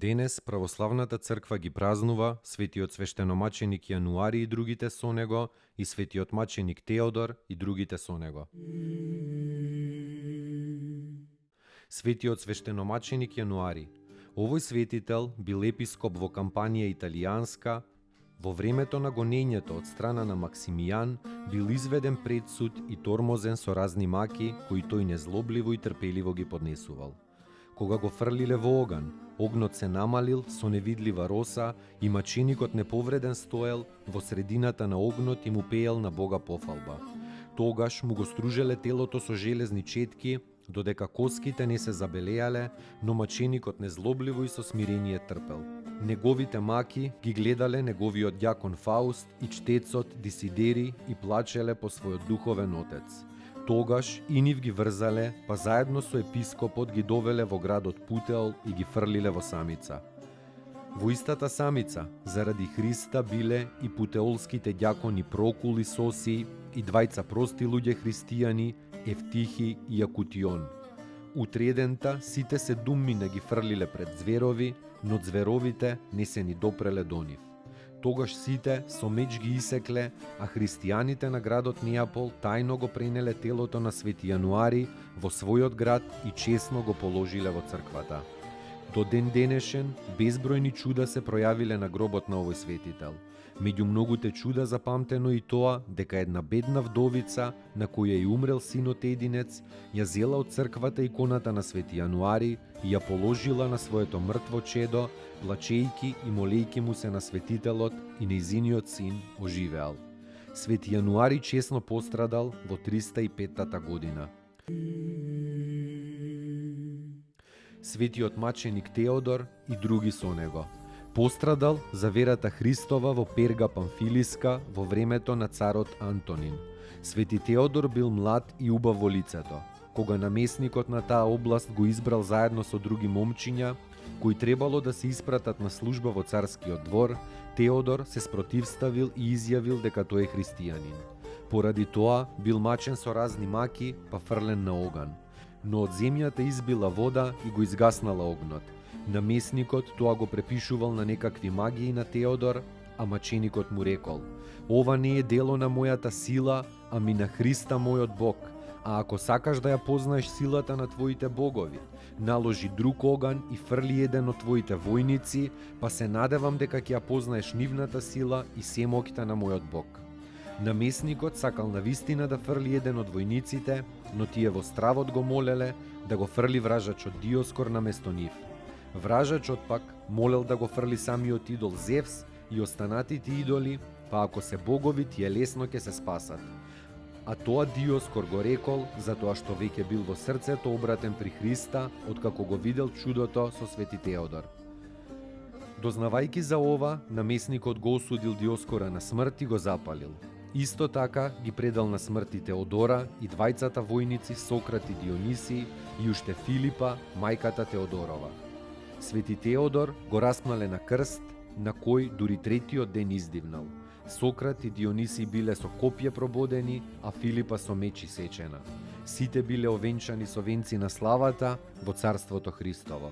Денес православната црква ги празнува светиот свештеномаченик Јануари и другите со него, и светиот маченик Теодор и другите со него. Светиот свештеномаченик Јануари. Овој светител бил епископ во Кампанија Италијанска. Во времето на гонењето од страна на Максимијан бил изведен пред суд и тормозен со разни маки, кои тој незлобливо и трпеливо ги поднесувал. Кога го фрлиле во оган, огнот се намалил со невидлива роса и маченикот неповреден стоел во средината на огнот и му пеел на Бога пофалба. Тогаш му го стружеле телото со железни четки, додека коските не се забелеале, но маченикот незлобливо и со смирение трпел. Неговите маки ги гледале неговиот ѓакон Фауст и чтецот Дисидери и плачеле по својот духовен отец. Тогаш и нив ги врзале, па заедно со епископот ги довеле во градот Путеол и ги фрлиле во самица. Во истата самица, заради Христа биле и путеолските ѓакони Прокул и Соси и двајца прости луѓе христијани, Евтихи и Јакутион. Утредента сите се думмина ги фрлиле пред зверови, но зверовите не се ни допреле до нив. Тогаш сите со меч ги исекле, а христијаните на градот Неапол тајно го пренеле телото на свети Јануари во својот град и честно го положиле во црквата. До ден денешен, безбројни чуда се пројавиле на гробот на овој светител. Меѓу многуте чуда запамтено и тоа дека една бедна вдовица, на која и умрел синот единец, ја зела од црквата иконата на свети Јануари и ја положила на своето мртво чедо, плачејки и молејки му се на светителот и нејзиниот син оживеал. Свети Јануари чесно пострадал во 305 година. Светиот маченик Теодор и други со него. Пострадал за верата Христова во Перга Памфилиска во времето на царот Антонин. Свети Теодор бил млад и убав во лицето. Кога намесникот на таа област го избрал заедно со други момчиња, кои требало да се испратат на служба во царскиот двор, Теодор се спротивставил и изјавил дека тој е христијанин. Поради тоа бил мачен со разни маки, па фрлен на оган. Но од земјата избила вода и го изгаснала огнот. Намесникот тоа го препишувал на некакви магии на Теодор, а маченикот му рекол: "Ова не е дело на мојата сила, ами на Христа мојот Бог. А ако сакаш да ја познаеш силата на твоите богови, наложи друг оган и фрли еден од твоите војници, па се надевам дека ќе ја познаеш нивната сила и се моќта на мојот Бог." Намесникот сакал навистина да фрли еден од војниците, но тие во стравот го молеле да го фрли вражачот Диоскор наместо нив. Вражачот пак молел да го фрли самиот идол Зевс и останатите идоли, па ако се богови, тие лесно ќе се спасат. А тоа Диоскор го рекол затоа што веќе бил во срцето обратен при Христа, откако го видел чудото со свети Теодор. Дознавајки за ова, намесникот го осудил Диоскора на смрт и го запалил. Исто така ги предал на смрт и Теодора и двајцата војници Сократ и Дионисий и уште Филипа, мајката Теодорова. Свети Теодор го распнале на крст, на кој дури третиот ден издивнал. Сократ и Дионисий биле со копје прободени, а Филипа со меч исечена. Сите биле овенчани со венци на славата во Царството Христово.